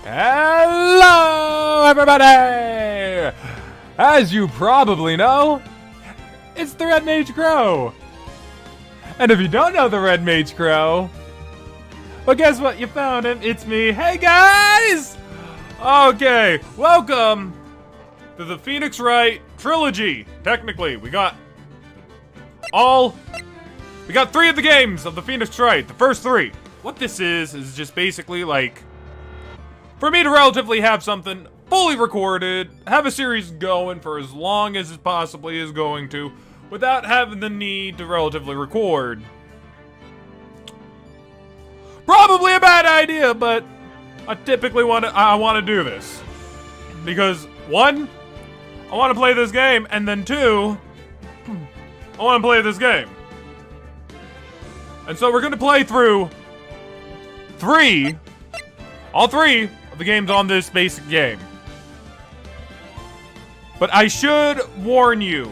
Hello, everybody! As you probably know, it's the Red Mage Crow. And if you don't know the Red Mage Crow, well, guess what? You found him. It's me. Hey, guys! Okay, welcome to the Phoenix Wright Trilogy. Technically, we got 3 of the games of the Phoenix Wright. The first 3. What this is just basically like for me to relatively have something fully recorded, have a series going for as long as it possibly is going to, without having the need to relatively record. Probably a bad idea, but I typically want to do this because 1, I want to play this game, and then 2, I want to play this game. And so we're gonna play through all 3 of the games on this basic game. But I should warn you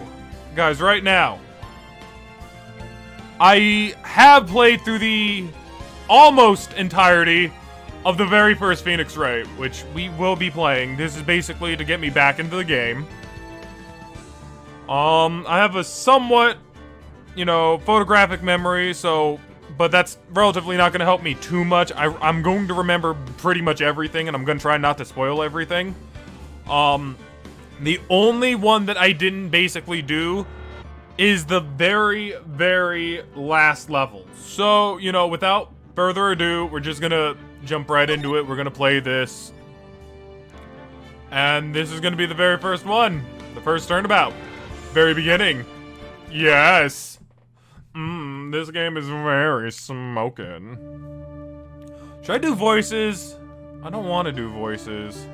guys right now, I have played through the almost entirety of the very first Phoenix Wright, which we will be playing. This is basically to get me back into the game. I have a somewhat, photographic memory, but that's relatively not going to help me too much. I'm going to remember pretty much everything, and I'm going to try not to spoil everything. The only one that I didn't basically do is the very, very last level. So, without further ado, we're just going to jump right into it. We're going to play this. And this is going to be the very first one. The first turnabout. Very beginning. Yes. This game is very smoking. Should I do voices? I don't want to do voices.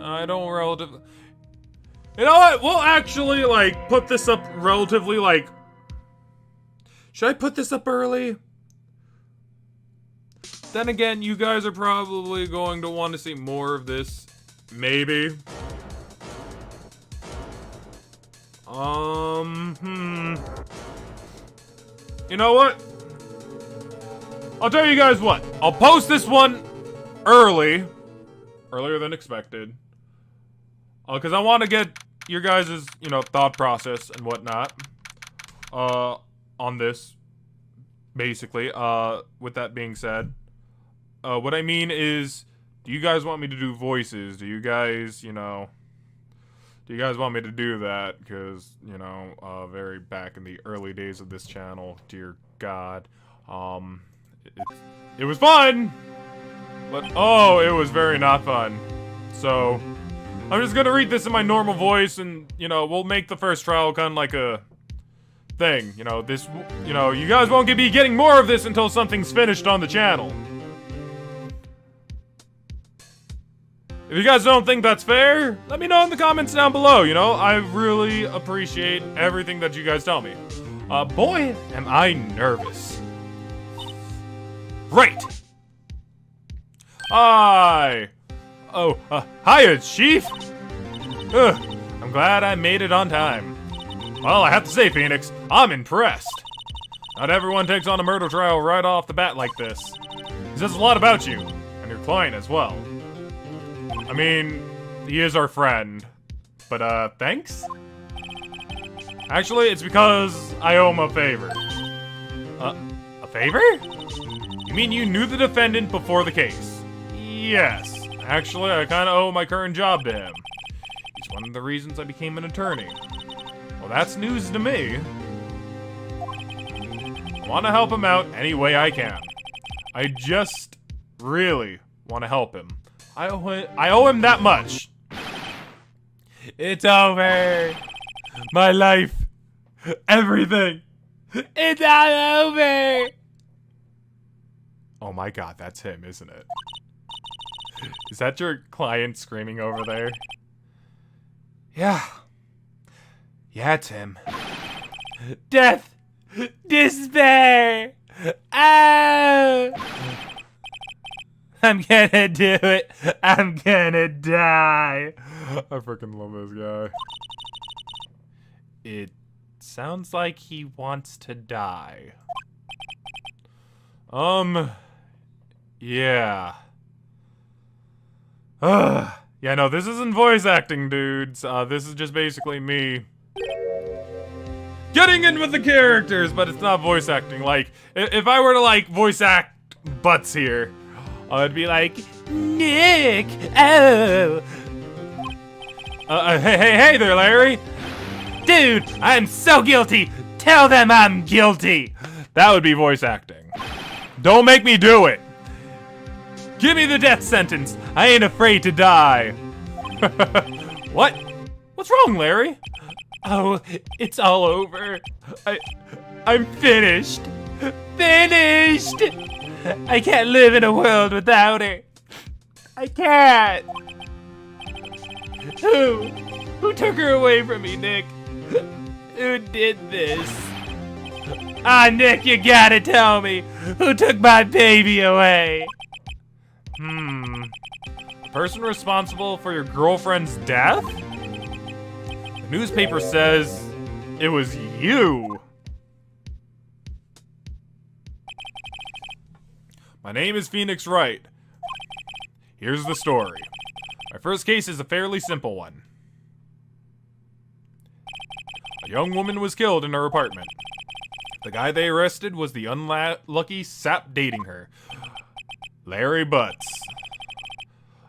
I don't relatively... You know what? We'll actually, put this up relatively, Should I put this up early? Then again, you guys are probably going to want to see more of this. Maybe. You know what? I'll tell you guys what. I'll post this one earlier than expected. Because I want to get your guys' thought process and whatnot on this, basically. With that being said, what I mean is, do you guys want me to do voices? Do you guys, do you guys want me to do that? Because, very back in the early days of this channel, dear God, it was fun, but, it was very not fun. So, I'm just gonna read this in my normal voice, and, we'll make the first trial kind of like a thing. You guys won't be getting more of this until something's finished on the channel. If you guys don't think that's fair, let me know in the comments down below, I really appreciate everything that you guys tell me. Boy, am I nervous. Right. Hi. Oh, hiya, Chief. I'm glad I made it on time. Well, I have to say, Phoenix, I'm impressed. Not everyone takes on a murder trial right off the bat like this. It says a lot about you, and your client as well. I mean, he is our friend, but, thanks? Actually, it's because I owe him a favor. A favor? You mean you knew the defendant before the case? Yes. Actually, I kinda owe my current job to him. He's one of the reasons I became an attorney. Well, that's news to me. I want to help him out any way I can. I just really want to help him. I owe him that much. It's over. My life. Everything. It's all over. Oh my God, that's him, isn't it? Is that your client screaming over there? Yeah. Yeah, it's him. Death. Despair. Ah. I'm gonna do it. I'm gonna die. I freaking love this guy. It sounds like he wants to die. Yeah. Yeah, no, this isn't voice acting, dudes. This is just basically me getting in with the characters, but it's not voice acting. Like, if I were to, like, voice act Butts here, I'd be like, Nick, oh. Hey there, Larry. Dude, I'm so guilty. Tell them I'm guilty. That would be voice acting. Don't make me do it. Give me the death sentence. I ain't afraid to die. What? What's wrong, Larry? Oh, it's all over. I'm finished. Finished! I can't live in a world without her. I can't. Who took her away from me, Nick? Who did this? Ah, Nick, you gotta tell me. Who took my baby away? The person responsible for your girlfriend's death? The newspaper says it was you. My name is Phoenix Wright. Here's the story. My first case is a fairly simple one. A young woman was killed in her apartment. The guy they arrested was the unlucky sap dating her, Larry Butts.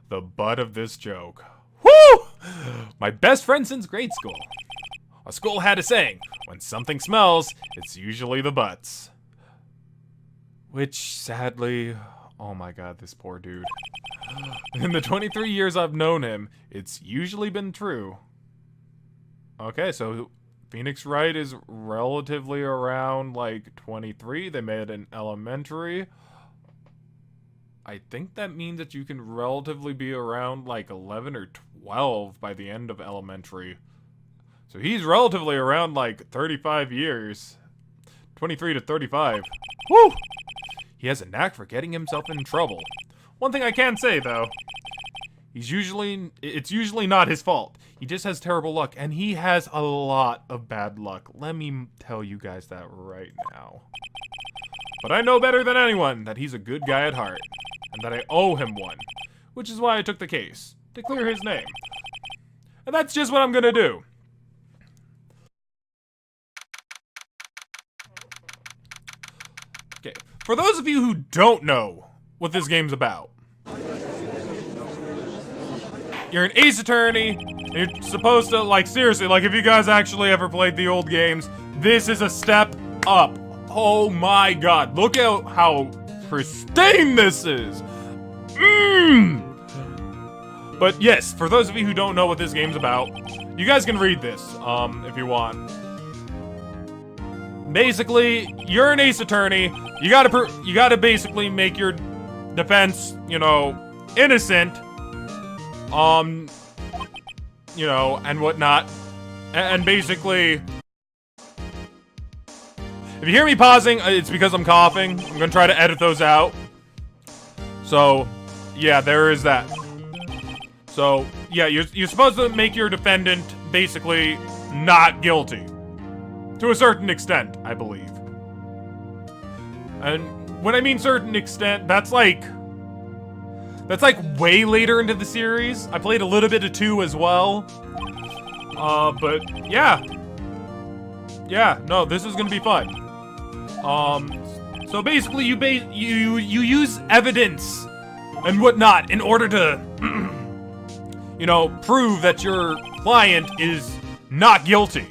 The butt of this joke. Woo! My best friend since grade school. Our school had a saying, when something smells, it's usually the butts. Which, sadly, oh my god, this poor dude. In the 23 years I've known him, it's usually been true. Okay, so Phoenix Wright is relatively around, like, 23. They met in elementary. I think that means that you can relatively be around, like, 11 or 12 by the end of elementary. So he's relatively around, like, 35 years. 23 to 35. Woo! He has a knack for getting himself in trouble. One thing I can say, though, it's usually not his fault. He just has terrible luck, and he has a lot of bad luck. Let me tell you guys that right now. But I know better than anyone that he's a good guy at heart, and that I owe him one, which is why I took the case, to clear his name. And that's just what I'm gonna do. Okay, for those of you who don't know what this game's about, you're an ace attorney, and you're supposed to, like, seriously, like, if you guys actually ever played the old games, this is a step up. Oh my god, look at how pristine this is. But yes, for those of you who don't know what this game's about, you guys can read this, if you want. Basically, you're an ace attorney. You gotta basically make your defense, you know, innocent. You know, and whatnot. And basically, if you hear me pausing, it's because I'm coughing. I'm gonna try to edit those out. So, yeah, there is that. So, yeah, you're supposed to make your defendant basically not guilty. To a certain extent, I believe. And when I mean certain extent, that's like way later into the series. I played a little bit of 2 as well. But yeah. Yeah, no, this is gonna be fun. So basically you use evidence and whatnot in order to, you know, prove that your client is not guilty.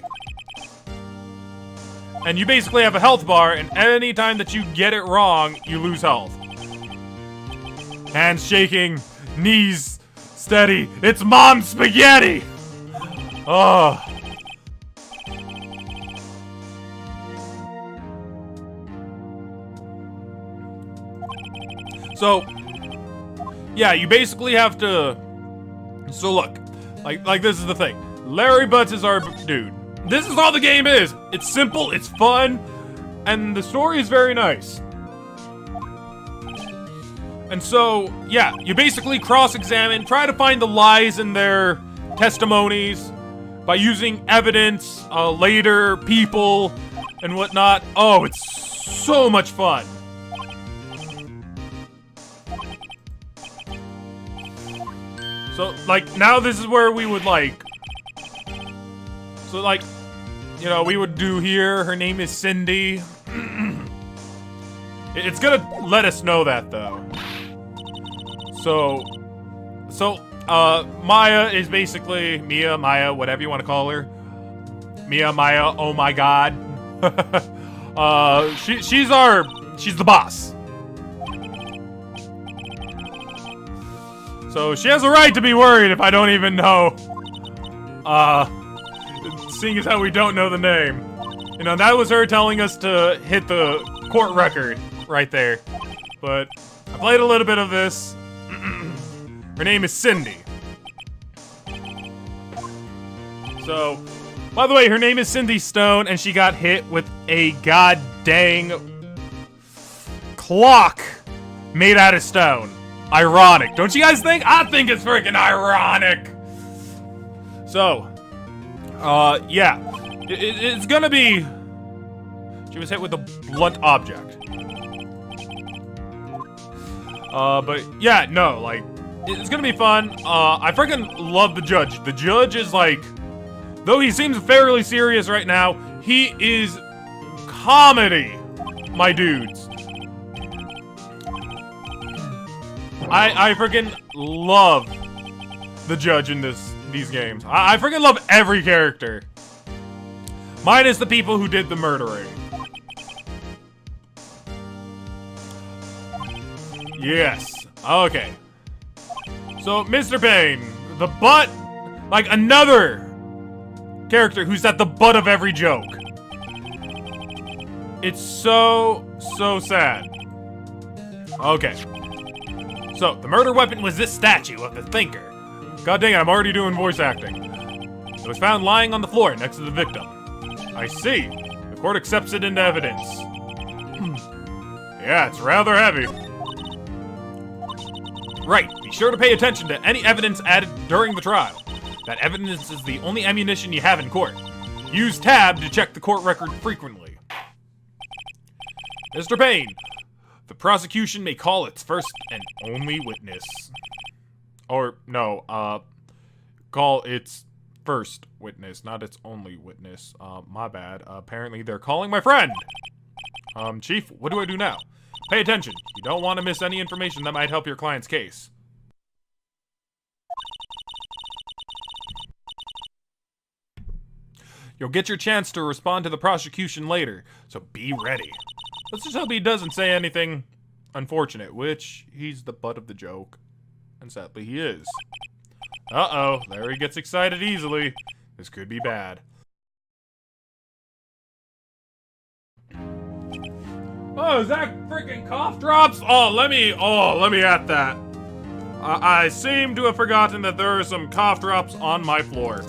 And you basically have a health bar, and any time that you get it wrong, you lose health. Hands shaking, knees steady. It's Mom Spaghetti! Oh. So, yeah, you basically have to... So look, like this is the thing. Larry Butts is our dude. This is all the game is. It's simple, it's fun, and the story is very nice. And so, yeah, you basically cross-examine, try to find the lies in their testimonies by using evidence, later people, and whatnot. Oh, it's so much fun. So, like, now this is where we would, like... So, like, you know, we would do here, her name is Cindy. It's gonna let us know that, though. So, Maya is basically Mia, Maya, whatever you want to call her. Mia, Maya, oh my god. She's the boss. So she has a right to be worried if I don't even know. Seeing as how we don't know the name. You know, that was her telling us to hit the court record right there. But I played a little bit of this. Her name is Cindy. So, by the way, her name is Cindy Stone, and she got hit with a god dang clock made out of stone. Ironic. Don't you guys think? I think it's freaking ironic. So, yeah. It's gonna be... She was hit with a blunt object. But yeah, no, like... It's gonna be fun. I freaking love the judge. The judge is like, though he seems fairly serious right now, he is comedy, my dudes. I freaking love the judge in these games. I freaking love every character. Minus the people who did the murdering. Yes. Okay. So, Mr. Payne, the butt, like another character who's at the butt of every joke. It's so sad. Okay. So, the murder weapon was this statue of the Thinker. God dang it, I'm already doing voice acting. It was found lying on the floor next to the victim. I see. The court accepts it into evidence. Yeah, it's rather heavy. Right, be sure to pay attention to any evidence added during the trial. That evidence is the only ammunition you have in court. Use tab to check the court record frequently. Mr. Payne, the prosecution may call its first and only witness. Or, no, call its first witness, not its only witness. My bad. Apparently they're calling my friend! Chief, what do I do now? Pay attention. You don't want to miss any information that might help your client's case. You'll get your chance to respond to the prosecution later, so be ready. Let's just hope he doesn't say anything unfortunate, which he's the butt of the joke. And sadly he is. Uh-oh, there he gets excited easily. This could be bad. Oh, is that freaking cough drops? Let me at that. I seem to have forgotten that there are some cough drops on my floor.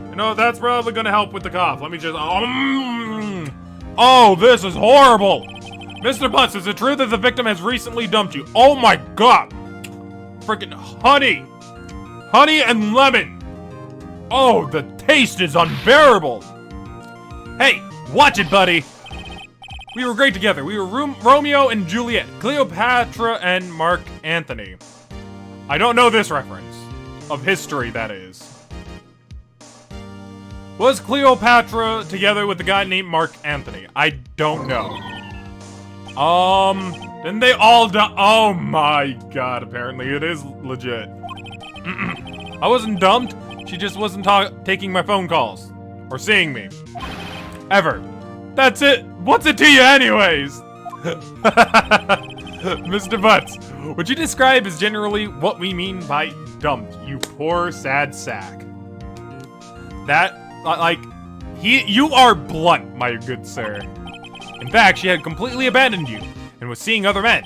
You know, that's probably gonna help with the cough. Let me just, oh, this is horrible. Mr. Butts, is it true that the victim has recently dumped you? Oh my god. Freaking honey. Honey and lemon. Oh, the taste is unbearable. Hey, watch it, buddy. We were great together. We were Romeo and Juliet, Cleopatra and Mark Antony. I don't know this reference. Of history, that is. Was Cleopatra together with a guy named Mark Antony? I don't know. Didn't they all die? Oh my god, apparently it is legit. I wasn't dumped. She just wasn't taking my phone calls. Or seeing me. Ever. That's it. What's it to you anyways? Mr. Butts, would you describe as generally what we mean by dumped, you poor sad sack? That, like, you are blunt, my good sir. In fact, she had completely abandoned you and was seeing other men.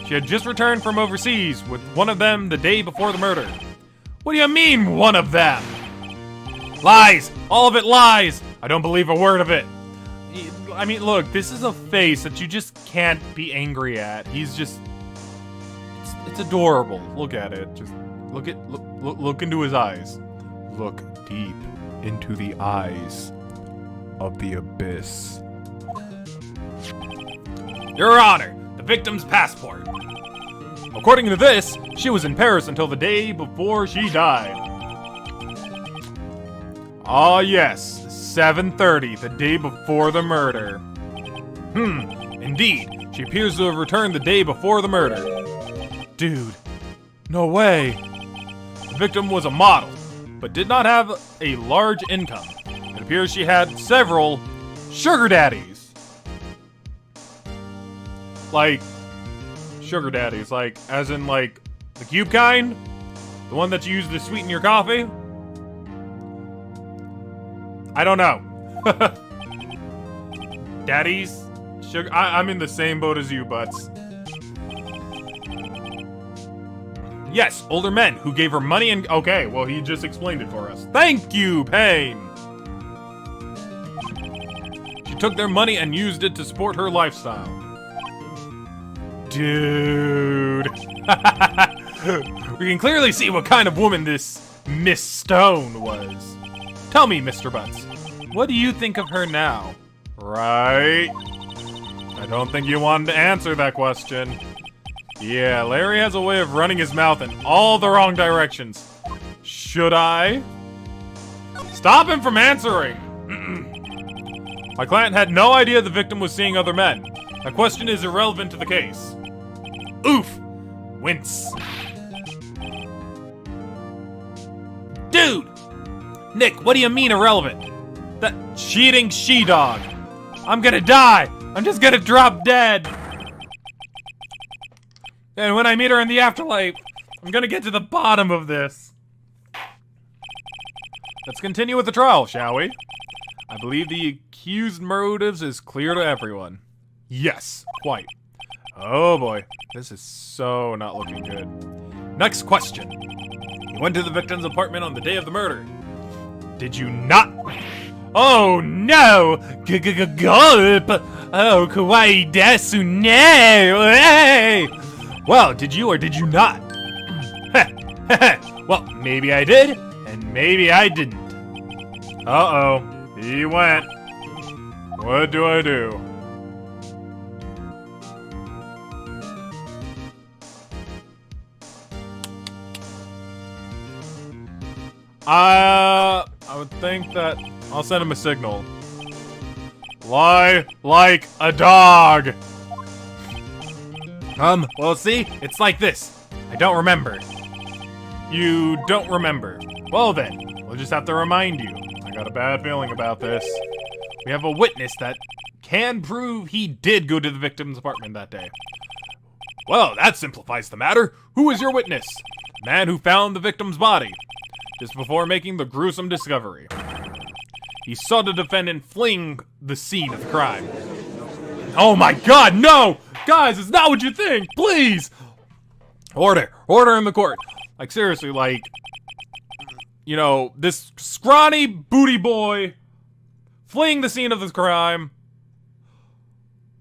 She had just returned from overseas with one of them the day before the murder. What do you mean, one of them? Lies! All of it lies! I don't believe a word of it. I mean, look, this is a face that you just can't be angry at. He's just... it's adorable. Look at it. Just look into his eyes. Look deep into the eyes of the abyss. Your Honor, the victim's passport. According to this, she was in Paris until the day before she died. Ah, yes, 7:30, the day before the murder. Indeed, she appears to have returned the day before the murder. Dude, no way. The victim was a model, but did not have a large income. It appears she had several sugar daddies. Like, sugar daddies, like, as in, like, the cube kind? The one that you use to sweeten your coffee? I don't know. Daddies? Sugar? I'm in the same boat as you, butts. Yes, older men who gave her money and... Okay, well, he just explained it for us. Thank you, Payne! She took their money and used it to support her lifestyle. Dude. We can clearly see what kind of woman this Miss Stone was. Tell me, Mr. Butts, what do you think of her now? Right? I don't think you wanted to answer that question. Yeah, Larry has a way of running his mouth in all the wrong directions. Should I? Stop him from answering! My client had no idea the victim was seeing other men. That question is irrelevant to the case. Oof! Wince. Dude! Nick, what do you mean irrelevant? That cheating she-dog. I'm gonna die! I'm just gonna drop dead! And when I meet her in the afterlife, I'm gonna get to the bottom of this. Let's continue with the trial, shall we? I believe the accused motives is clear to everyone. Yes, quite. Oh boy, this is so not looking good. Next question. You went to the victim's apartment on the day of the murder. Did you not? Oh no! Gulp! Oh, kawaii desu ne! Hey! Well, did you or did you not? Well, maybe I did, and maybe I didn't. Uh-oh, he went. What do I do? I would think that I'll send him a signal. Lie like a dog. Well, see, it's like this. I don't remember. You don't remember. Well then, we'll just have to remind you. I got a bad feeling about this. We have a witness that can prove he did go to the victim's apartment that day. Well, that simplifies the matter. Who is your witness? The man who found the victim's body just before making the gruesome discovery. He saw the defendant fleeing the scene of the crime. Oh my god, no! Guys, it's not what you think! Please! Order in the court. Like, seriously, like, you know, this scrawny booty boy fleeing the scene of this crime.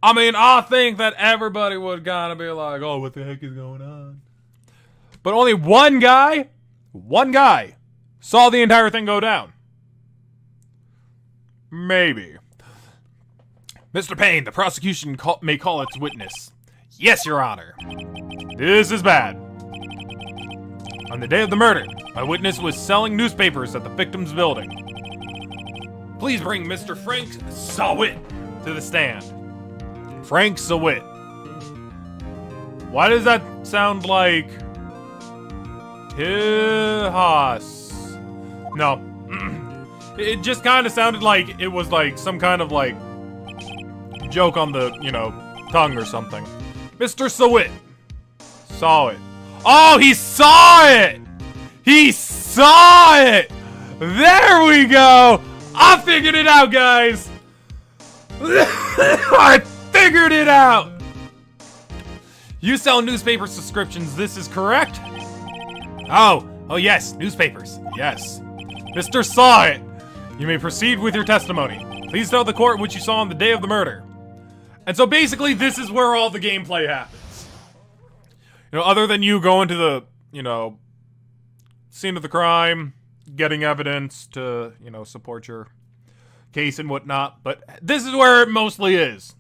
I mean, I think that everybody would kind of be like, oh, what the heck is going on? But only one guy saw the entire thing go down. Maybe. Mr. Payne, the prosecution may call its witness. Yes, Your Honor. This is bad. On the day of the murder, my witness was selling newspapers at the victim's building. Please bring Mr. Frank Sawit to the stand. Frank Sawit. Why does that sound like... Tejas? No. It just kind of sounded like it was like some kind of like joke on the, you know, tongue or something. Mr. Sawit. Saw it. Oh, he saw it! He saw it! There we go! I figured it out, guys! I figured it out! You sell newspaper subscriptions, this is correct? Oh yes, newspapers, yes. Mr. Saw It! You may proceed with your testimony. Please tell the court what you saw on the day of the murder. And so basically, this is where all the gameplay happens. other than you going to the, scene of the crime, getting evidence to, support your case and whatnot. But this is where it mostly is.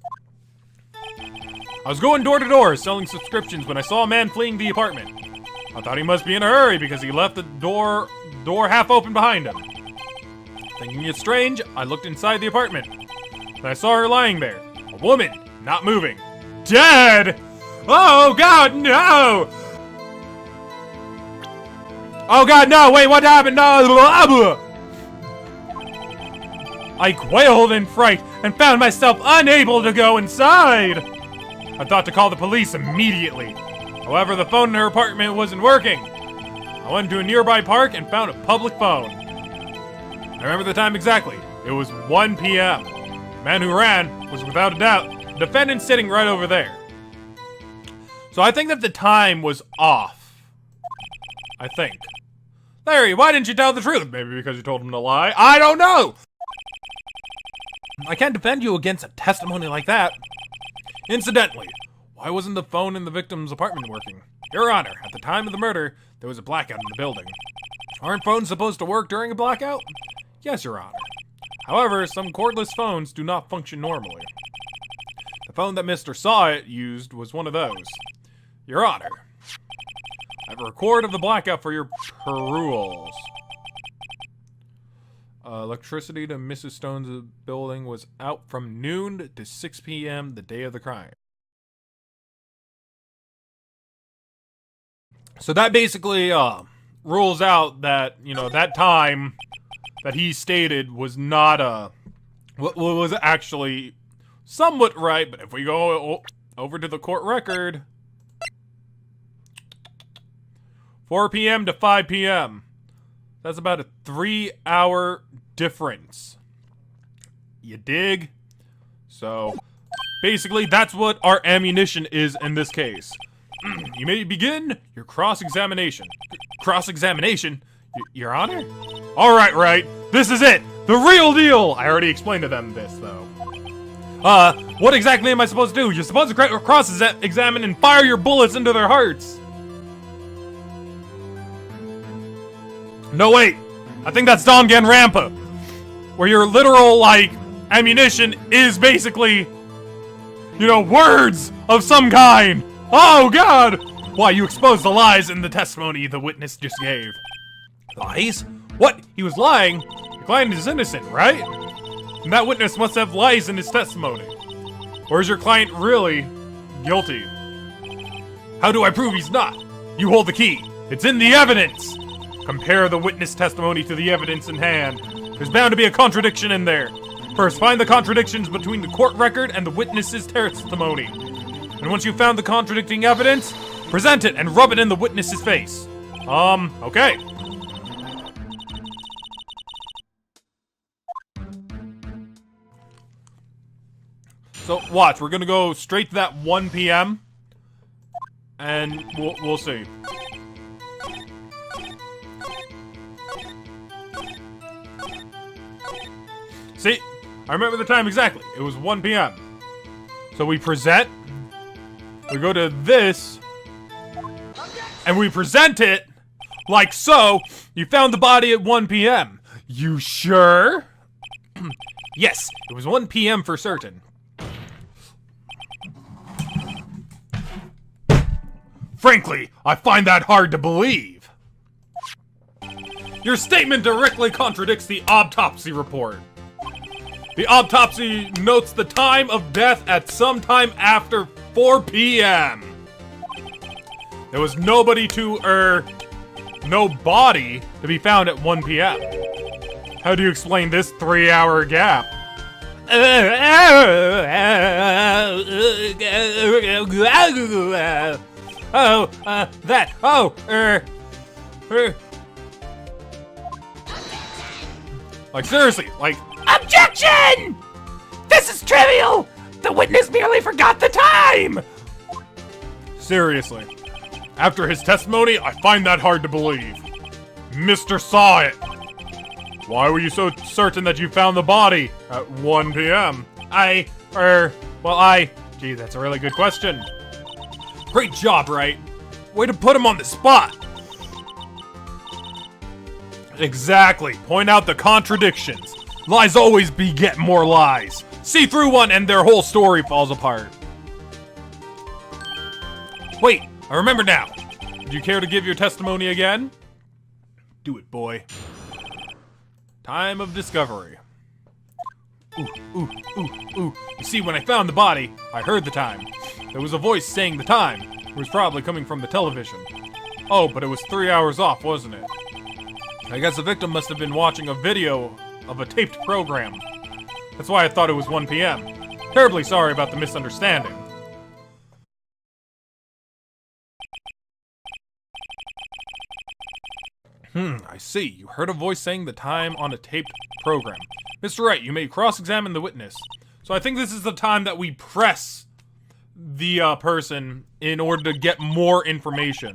I was going door to door selling subscriptions when I saw a man fleeing the apartment. I thought he must be in a hurry because he left the door half open behind him. Thinking it strange, I looked inside the apartment. And I saw her lying there. A woman, not moving. Dead! Oh God, no! Oh God, no! Wait, what happened? No! I quailed in fright and found myself unable to go inside. I thought to call the police immediately. However, the phone in her apartment wasn't working. I went to a nearby park and found a public phone. I remember the time exactly. It was 1 p.m. The man who ran was without a doubt the defendant sitting right over there. So I think that the time was off. I think. Larry, why didn't you tell the truth? Maybe because you told him to lie? I don't know! I can't defend you against a testimony like that. Incidentally, why wasn't the phone in the victim's apartment working? Your Honor, at the time of the murder, there was a blackout in the building. Aren't phones supposed to work during a blackout? Yes, Your Honor. However, some cordless phones do not function normally. The phone that Mr. Sawit used was one of those. Your Honor, I have a record of the blackout for your perusals. Electricity to Mrs. Stone's building was out from noon to 6 p.m. the day of the crime. So that basically rules out that, that time that he stated was not was actually somewhat right, but if we go over to the court record, 4 p.m. to 5 p.m. That's about a 3-hour difference. You dig? So, basically, that's what our ammunition is in this case. You may begin your cross-examination. Cross-examination? Your Honor? Alright, right. This is it. The real deal! I already explained to them this, though. What exactly am I supposed to do? You're supposed to cross-examine and fire your bullets into their hearts. No, wait. I think that's Danganronpa. Where your literal, ammunition is basically, words of some kind. Oh, God! Why, you exposed the lies in the testimony the witness just gave. Lies? What? He was lying? The client is innocent, right? And that witness must have lies in his testimony. Or is your client really guilty? How do I prove he's not? You hold the key. It's in the evidence. Compare the witness testimony to the evidence in hand. There's bound to be a contradiction in there. First, find the contradictions between the court record and the witness's testimony. And once you've found the contradicting evidence, present it and rub it in the witness's face. Okay. So, watch. We're gonna go straight to that 1 p.m. And we'll see. See? I remember the time exactly. It was 1 p.m. So we present. We go to this. And we present it like so. You found the body at 1 p.m. You sure? Yes, it was 1 p.m. for certain. Frankly, I find that hard to believe. Your statement directly contradicts the autopsy report. The autopsy notes the time of death at some time after 4 p.m. There was no body to be found at 1 p.m. How do you explain this 3-hour gap? Seriously, Objection! This is trivial! The witness merely forgot the time! Seriously. After his testimony, I find that hard to believe. Mr. Sawit! Why were you so certain that you found the body at 1 p.m.? Gee, that's a really good question. Great job, Wright. Way to put him on the spot! Exactly. Point out the contradictions. Lies always beget more lies. See through one and their whole story falls apart. Wait, I remember now. Would you care to give your testimony again? Do it, boy. Time of discovery. Ooh, ooh, ooh, ooh. You see, when I found the body, I heard the time. There was a voice saying the time. It was probably coming from the television. Oh, but it was 3 hours off, wasn't it? I guess the victim must have been watching a video of a taped program. That's why I thought it was 1 p.m. Terribly sorry about the misunderstanding. I see. You heard a voice saying the time on a taped program. Mr. Wright, you may cross-examine the witness. So I think this is the time that we press the person in order to get more information.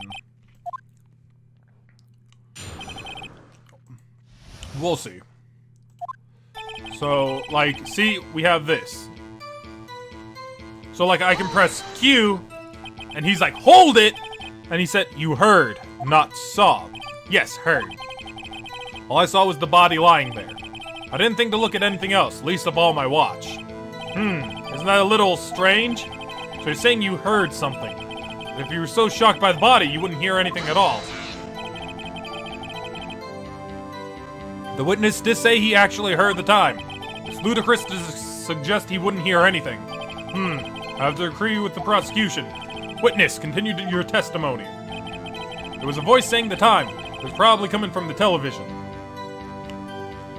We'll see. So, like, see, we have this. So, like, I can press Q, and he's like, hold it! And he said, you heard, not saw. Yes, heard. All I saw was the body lying there. I didn't think to look at anything else, least of all my watch. Isn't that a little strange? So you're saying you heard something. If you were so shocked by the body, you wouldn't hear anything at all. The witness did say he actually heard the time. It's ludicrous to suggest he wouldn't hear anything. I have to agree with the prosecution. Witness, continue your testimony. There was a voice saying the time. It was probably coming from the television.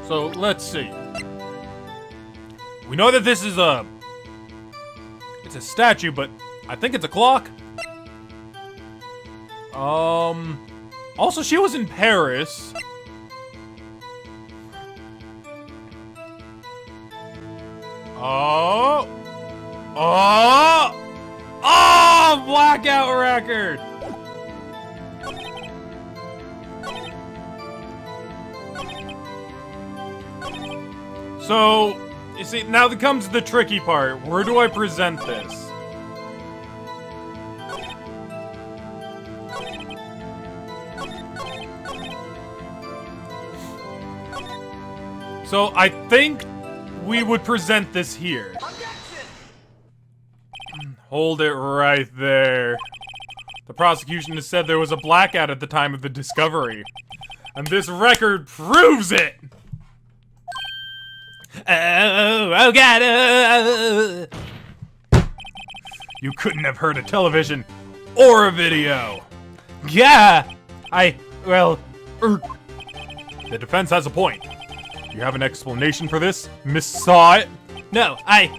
So, let's see. We know that this is it's a statue, but I think it's a clock. Also, she was in Paris. Oh, blackout record. So, you see, now comes the tricky part. Where do I present this? So, I think we would present this here. Hold it right there. The prosecution has said there was a blackout at the time of the discovery. And this record proves it! Oh God! You couldn't have heard a television or a video. Yeah, the defense has a point. You have an explanation for this, Miss Saw It? No, I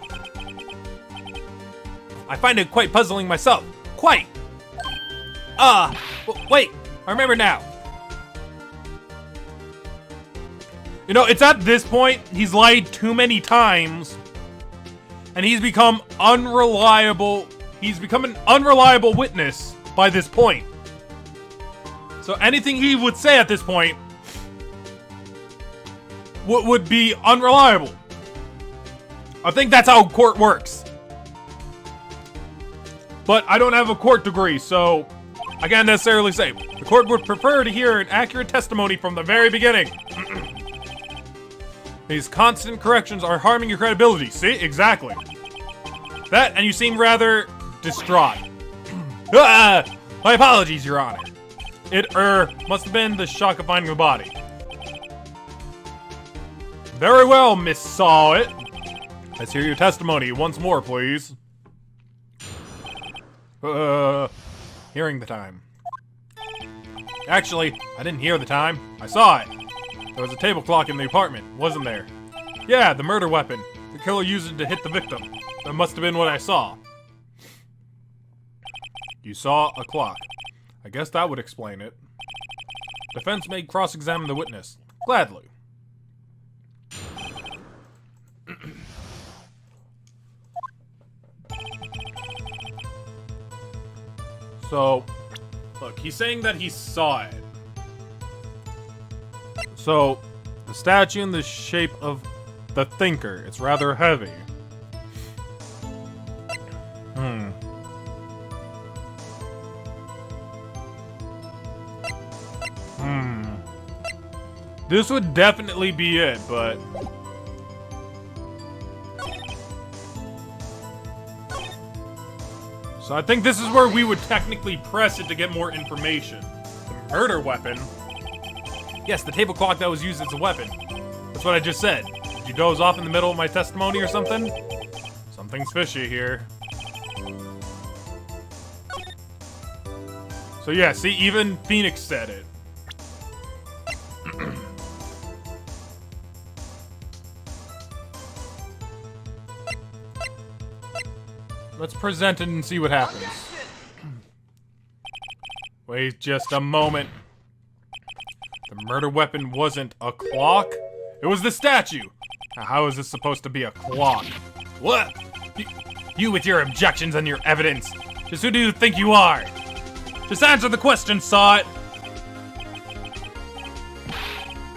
find it quite puzzling myself. Quite. Wait, I remember now. You know, it's at this point, he's lied too many times, and he's become unreliable. He's become an unreliable witness by this point. So anything he would say at this point would be unreliable. I think that's how court works. But I don't have a court degree, so I can't necessarily say. The court would prefer to hear an accurate testimony from the very beginning. These constant corrections are harming your credibility. See? Exactly. That, and you seem rather distraught. My apologies, Your Honor. It, must have been the shock of finding the body. Very well, Miss Saw It. Let's hear your testimony once more, please. Hearing the time. Actually, I didn't hear the time. I saw it. There was a table clock in the apartment, wasn't there? Yeah, the murder weapon. The killer used it to hit the victim. That must have been what I saw. You saw a clock. I guess that would explain it. Defense may cross-examine the witness. Gladly. So, look, he's saying that he saw it. So, the statue in the shape of the thinker. It's rather heavy. This would definitely be it, but... So I think this is where we would technically press it to get more information. The murder weapon? Yes, the table clock that was used as a weapon. That's what I just said. Did you doze off in the middle of my testimony or something? Something's fishy here. So yeah, see, even Phoenix said it. Let's present it and see what happens. Wait just a moment. The murder weapon wasn't a clock. It was the statue. Now, how is this supposed to be a clock? What? You with your objections and your evidence. Just who do you think you are? Just answer the question, saw it.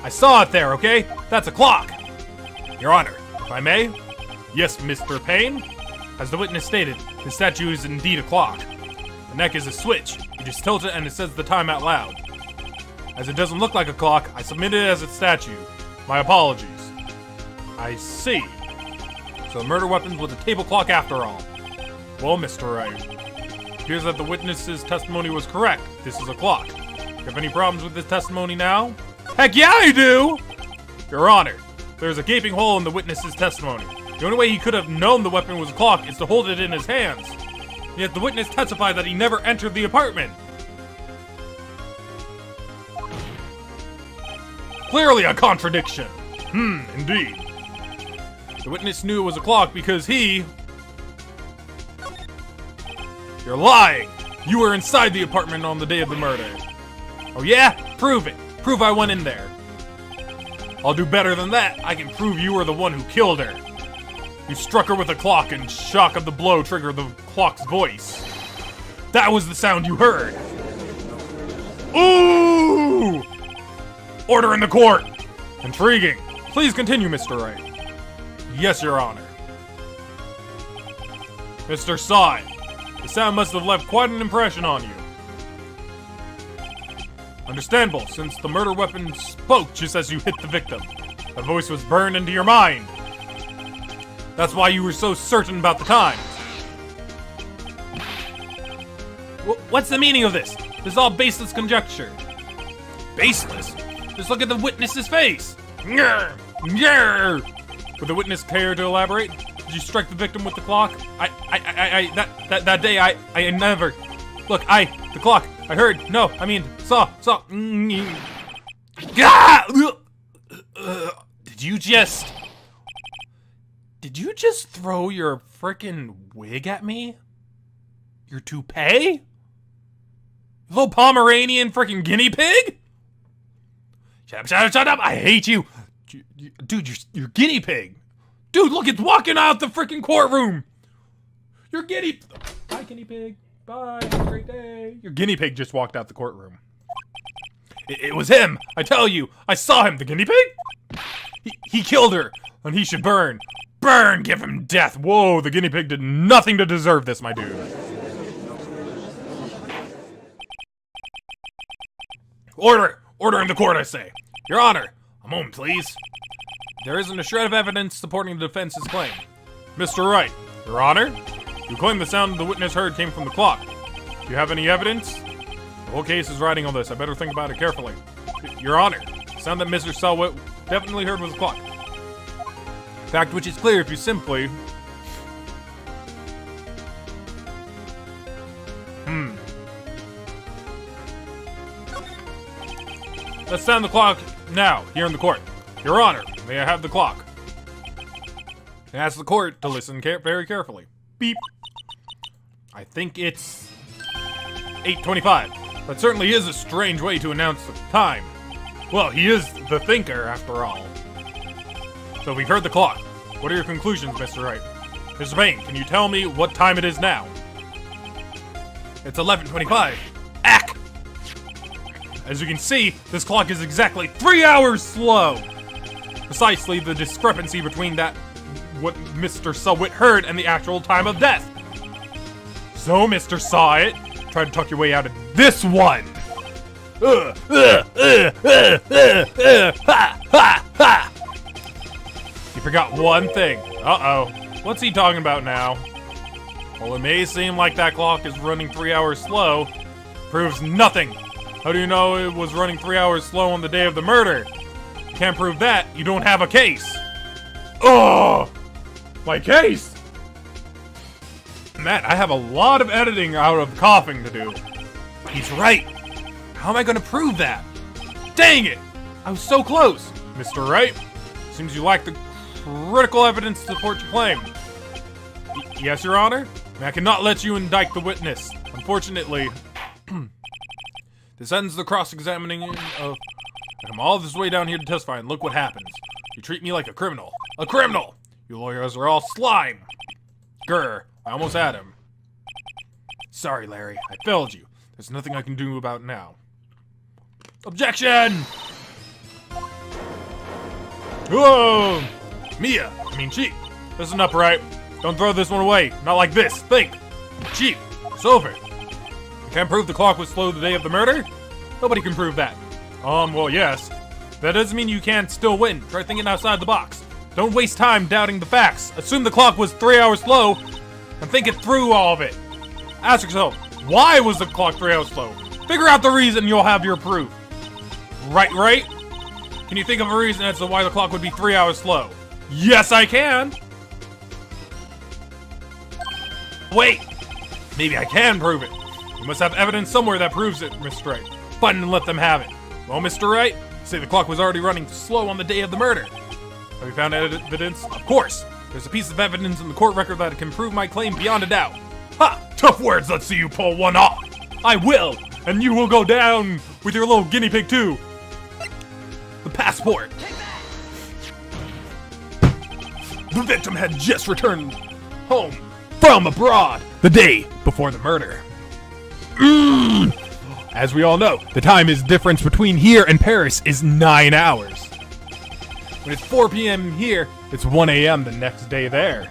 I saw it there, okay? That's a clock. Your Honor, if I may? Yes, Mr. Payne? As the witness stated, the statue is indeed a clock. The neck is a switch. You just tilt it and it says the time out loud. As it doesn't look like a clock, I submit it as a statue. My apologies. I see. So the murder weapon was a table clock after all. Well, Mr. Wright, it appears that the witness's testimony was correct. This is a clock. You have any problems with this testimony now? Heck yeah, I do! Your Honor, there's a gaping hole in the witness's testimony. The only way he could have known the weapon was a clock is to hold it in his hands. Yet the witness testified that he never entered the apartment. Clearly a contradiction. Indeed. The witness knew it was a clock because he... You're lying! You were inside the apartment on the day of the murder. Oh yeah? Prove it. Prove I went in there. I'll do better than that. I can prove you were the one who killed her. You struck her with a clock and shock of the blow triggered the clock's voice. That was the sound you heard. Ooh! Order in the court! Intriguing. Please continue, Mr. Wright. Yes, Your Honor. Mr. Side, the sound must have left quite an impression on you. Understandable, since the murder weapon spoke just as you hit the victim. The voice was burned into your mind. That's why you were so certain about the time. What's the meaning of this? This is all baseless conjecture. Baseless? Just look at the witness's face. Would the witness care to elaborate? Did you strike the victim with the clock? That day, I never. Look, the clock, I heard, no, I mean, saw. Did you just throw your frickin' wig at me? Your toupee? Little Pomeranian frickin' guinea pig? Shut up, I hate you. Dude, you're guinea pig. Dude, look, it's walking out the frickin' courtroom. Your guinea... Bye, guinea pig. Bye, have a great day. Your guinea pig just walked out the courtroom. It was him, I tell you. I saw him, the guinea pig. He killed her, and he should burn. Burn, give him death. Whoa, the guinea pig did nothing to deserve this, my dude. Order in the court, I say. Your Honor, a moment, please. There isn't a shred of evidence supporting the defense's claim. Mr. Wright, Your Honor, you claim the sound the witness heard came from the clock. Do you have any evidence? The whole case is riding on this. I better think about it carefully. Your Honor, the sound that Mr. Selwyn definitely heard was a clock. Fact which is clear if you simply... Let's sound the clock now, here in the court. Your Honor, may I have the clock? I ask the court to listen very carefully. Beep. I think it's 8:25. That certainly is a strange way to announce the time. Well, he is the thinker, after all. So we've heard the clock. What are your conclusions, Mr. Wright? Mr. Payne, can you tell me what time it is now? It's 11:25. Ack! As you can see, this clock is exactly 3 hours slow. Precisely the discrepancy between what Mr. Selwyn heard and the actual time of death. So, Mr. Saw It, try to talk your way out of this one. Ha! Ha! Ha! You forgot one thing. Uh-oh. What's he talking about now? Well, it may seem like that clock is running 3 hours slow. Proves nothing. How do you know it was running 3 hours slow on the day of the murder? You can't prove that. You don't have a case. Oh! My case! Matt, I have a lot of editing out of coughing to do. He's right. How am I going to prove that? Dang it! I was so close. Mr. Wright, seems you lack the critical evidence to support your claim. Yes, Your Honor? I cannot let you indict the witness. Unfortunately, this ends the cross-examining of... I come all this way down here to testify, and look what happens. You treat me like a criminal. A criminal! You lawyers are all slime. Grr, I almost had him. Sorry, Larry, I failed you. There's nothing I can do about it now. Objection! Whoa! Mia, I mean Chief, listen up, right? Don't throw this one away. Not like this. Think. Chief, it's over. You can't prove the clock was slow the day of the murder? Nobody can prove that. Well, yes. That doesn't mean you can't still win. Try thinking outside the box. Don't waste time doubting the facts. Assume the clock was 3 hours slow and think it through all of it. Ask yourself, why was the clock 3 hours slow? Figure out the reason, you'll have your proof. Right? Can you think of a reason as to why the clock would be 3 hours slow? Yes, I can. Wait, maybe I can prove it. You must have evidence somewhere that proves it, Mr. Wright. Find and let them have it. Well, Mr. Wright, say the clock was already running slow on the day of the murder. Have you found evidence? Of course. There's a piece of evidence in the court record that can prove my claim beyond a doubt. Ha! Tough words, let's see you pull one off. I will, and you will go down with your little guinea pig too. The passport. The victim had just returned home from abroad the day before the murder. As we all know, the time difference between here and Paris is 9 hours. When it's 4 p.m. here, it's 1 a.m. the next day there.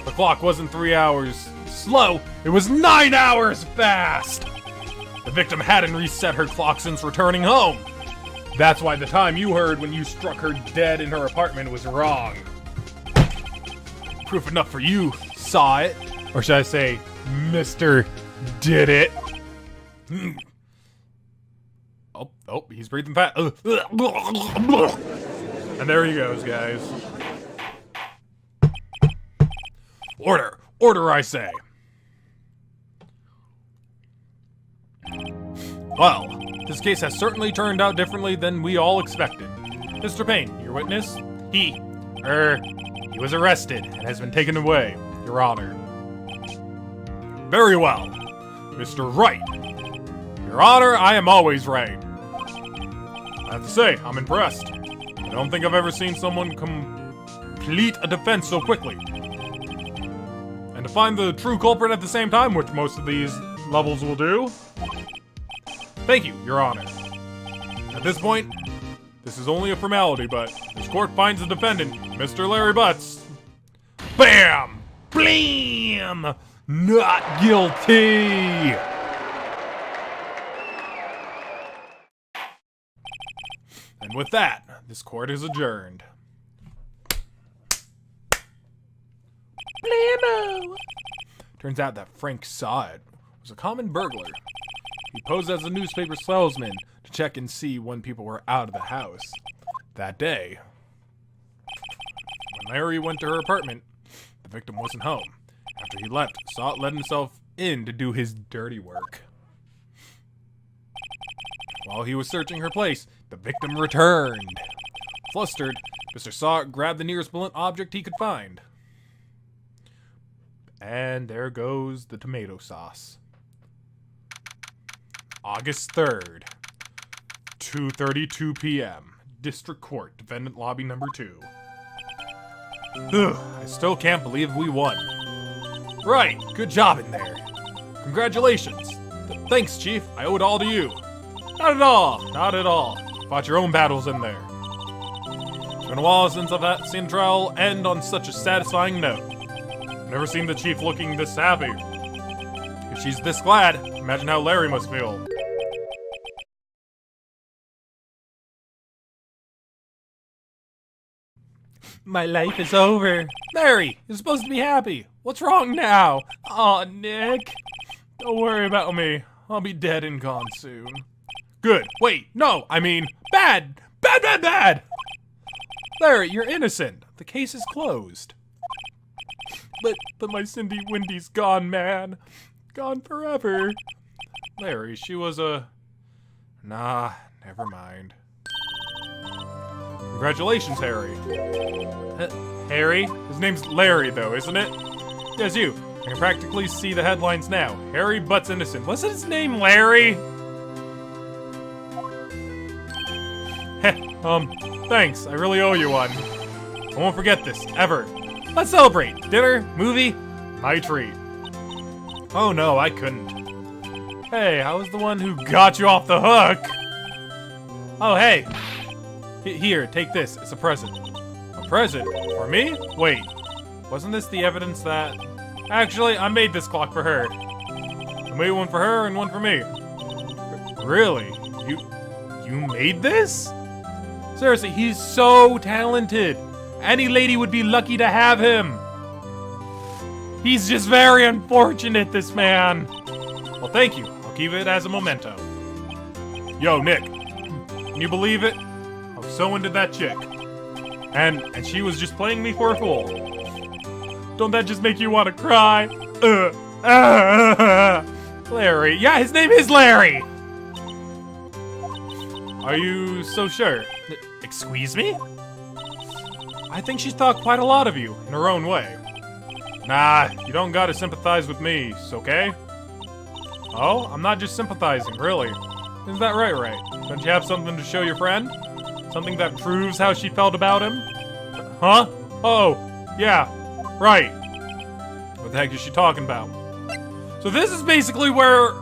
The clock wasn't 3 hours slow, it was 9 hours fast! The victim hadn't reset her clock since returning home. That's why the time you heard when you struck her dead in her apartment was wrong. Proof enough for you, saw it. Or should I say, Mr. Did It. Oh, he's breathing fast. And there he goes, guys. Order, I say. Well, this case has certainly turned out differently than we all expected. Mr. Payne, your witness? He was arrested and has been taken away, Your Honor. Very well. Mr. Wright. Your Honor, I am always right. I have to say, I'm impressed. I don't think I've ever seen someone complete a defense so quickly. And to find the true culprit at the same time, which most of these levels will do. Thank you, Your Honor. At this point, this is only a formality, but this court finds the defendant, Mr. Larry Butts. Bam! Blam! Not guilty! And with that, this court is adjourned. Blammo! Turns out that Frank saw it. Was a common burglar. He posed as a newspaper salesman to check and see when people were out of the house. That day, when Larry went to her apartment, the victim wasn't home. After he left, Saw let himself in to do his dirty work. While he was searching her place, the victim returned. Flustered, Mr. Saw grabbed the nearest blunt object he could find. And there goes the tomato sauce. August 3rd, 2:32 p.m. District Court, Defendant Lobby Number 2. Ugh, I still can't believe we won. Right, good job in there. Congratulations. Thanks, Chief. I owe it all to you. Not at all. Not at all. Fought your own battles in there. It's been a while since I've seen a trial end on such a satisfying note. I've never seen the Chief looking this happy. If she's this glad, imagine how Larry must feel. My life is over. Larry, you're supposed to be happy. What's wrong now? Aw, Nick. Don't worry about me. I'll be dead and gone soon. Good. Wait, no, I mean, bad. Bad, bad, bad. Larry, you're innocent. The case is closed. But my Cindy Windy's gone, man. Gone forever. Larry, she was a... Nah, never mind. Congratulations, Harry. Harry? His name's Larry, though, isn't it? Yes, you. I can practically see the headlines now. Harry butts innocent. Wasn't his name Larry? Thanks. I really owe you one. I won't forget this, ever. Let's celebrate. Dinner, movie, my treat. Oh no, I couldn't. Hey, I was the one who got you off the hook. Oh, hey. Here, take this. It's a present. A present? For me? Wait. Wasn't this the evidence that... Actually, I made this clock for her. I made one for her and one for me. Really? You made this? Seriously, he's so talented. Any lady would be lucky to have him. He's just very unfortunate, this man. Well, thank you. I'll keep it as a memento. Yo, Nick. Can you believe it? I was so into that chick. And she was just playing me for a fool. Don't that just make you want to cry? Larry. Yeah, his name is Larry. Are you so sure? Excuse me? I think she's thought quite a lot of you, in her own way. Nah, you don't gotta sympathize with me, okay? Oh, I'm not just sympathizing, really. Isn't that right, Ray? Don't you have something to show your friend? Something that proves how she felt about him? Huh? Oh, yeah, right. What the heck is she talking about? So this is basically where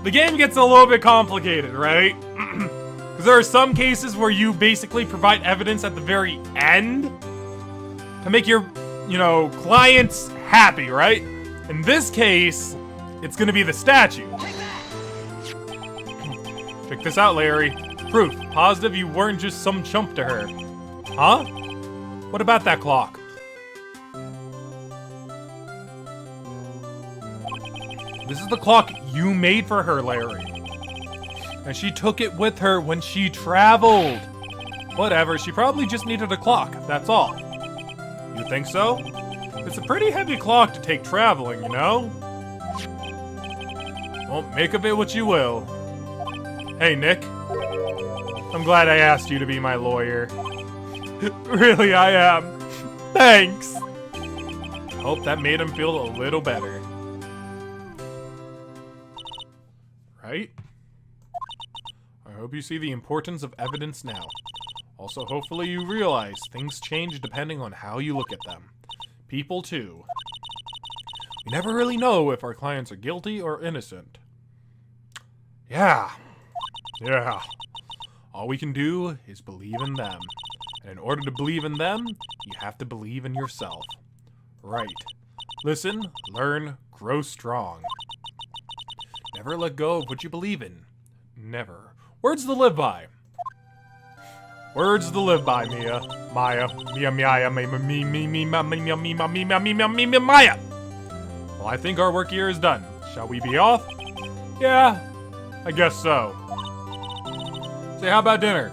the game gets a little bit complicated, right? Because there are some cases where you basically provide evidence at the very end to make your, clients happy, right? In this case, it's gonna be the statue. Check this out, Larry. Proof. Positive you weren't just some chump to her. Huh? What about that clock? This is the clock you made for her, Larry. And she took it with her when she traveled. Whatever, she probably just needed a clock, that's all. You think so? It's a pretty heavy clock to take traveling, you know? Well, make of it what you will. Hey, Nick. I'm glad I asked you to be my lawyer. Really, I am. Thanks. Hope that made him feel a little better. Right? I hope you see the importance of evidence now. Also, hopefully you realize things change depending on how you look at them. People, too. We never really know if our clients are guilty or innocent. Yeah. All we can do is believe in them. And in order to believe in them, you have to believe in yourself. Right. Listen, learn, grow strong. Never let go of what you believe in. Never. Words to live by. Words to live by, Mia. Maya. Mia, Maya. Well, I think our work here is done. Shall we be off? Yeah, I guess so. Say, how about dinner?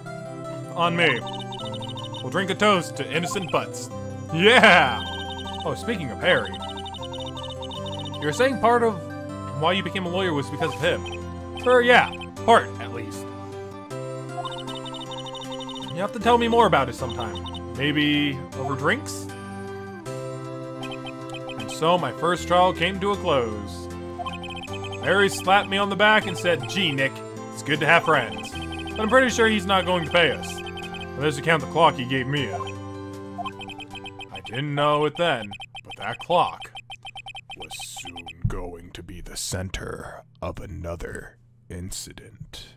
On me. We'll drink a toast to innocent butts. Yeah! Oh, speaking of Harry. You were saying part of why you became a lawyer was because of him. Sure, yeah. Part, at least. You have to tell me more about it sometime. Maybe over drinks? And so my first trial came to a close. Harry slapped me on the back and said, "Gee, Nick, it's good to have friends. But I'm pretty sure he's not going to pay us. Unless you count the clock he gave Mia." I didn't know it then, but that clock was soon going to be the center of another incident.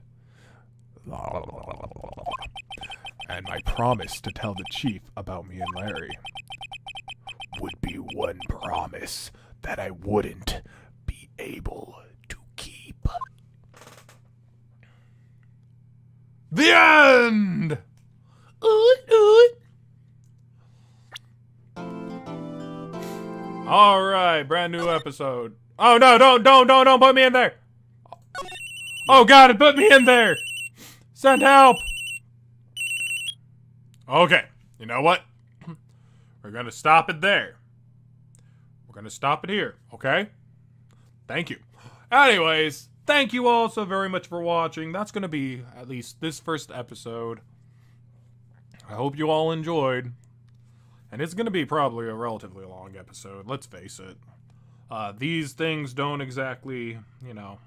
And my promise to tell the chief about me and Larry would be one promise that I wouldn't be able to keep. The end! Alright, brand new episode. Oh no, don't put me in there! Oh god, it put me in there! Send help! Okay, you know what? We're gonna stop it there. We're gonna stop it here, okay? Thank you. Anyways, thank you all so very much for watching. That's gonna be at least this first episode. I hope you all enjoyed. And it's gonna be probably a relatively long episode, let's face it. These things don't exactly, you know,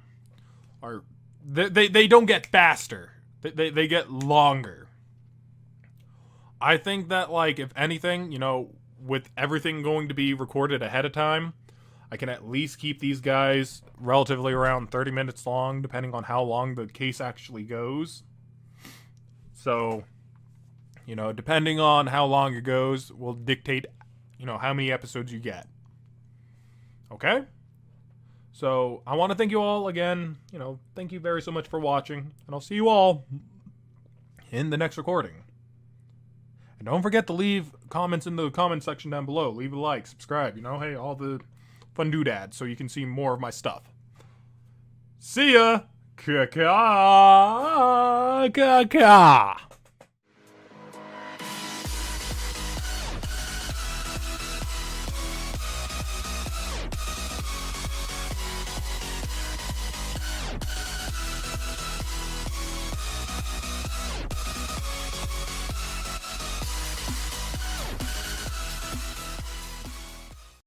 they don't get faster. They get longer. I think that, like, if anything, you know, with everything going to be recorded ahead of time, I can at least keep these guys relatively around 30 minutes long, depending on how long the case actually goes. So, you know, depending on how long it goes will dictate, you know, how many episodes you get. Okay? So, I want to thank you all again. You know, thank you very so much for watching. And I'll see you all in the next recording. And don't forget to leave comments in the comment section down below. Leave a like, subscribe, you know, hey, all the fun doodads so you can see more of my stuff. See ya! Ka-ka! Ka-ka!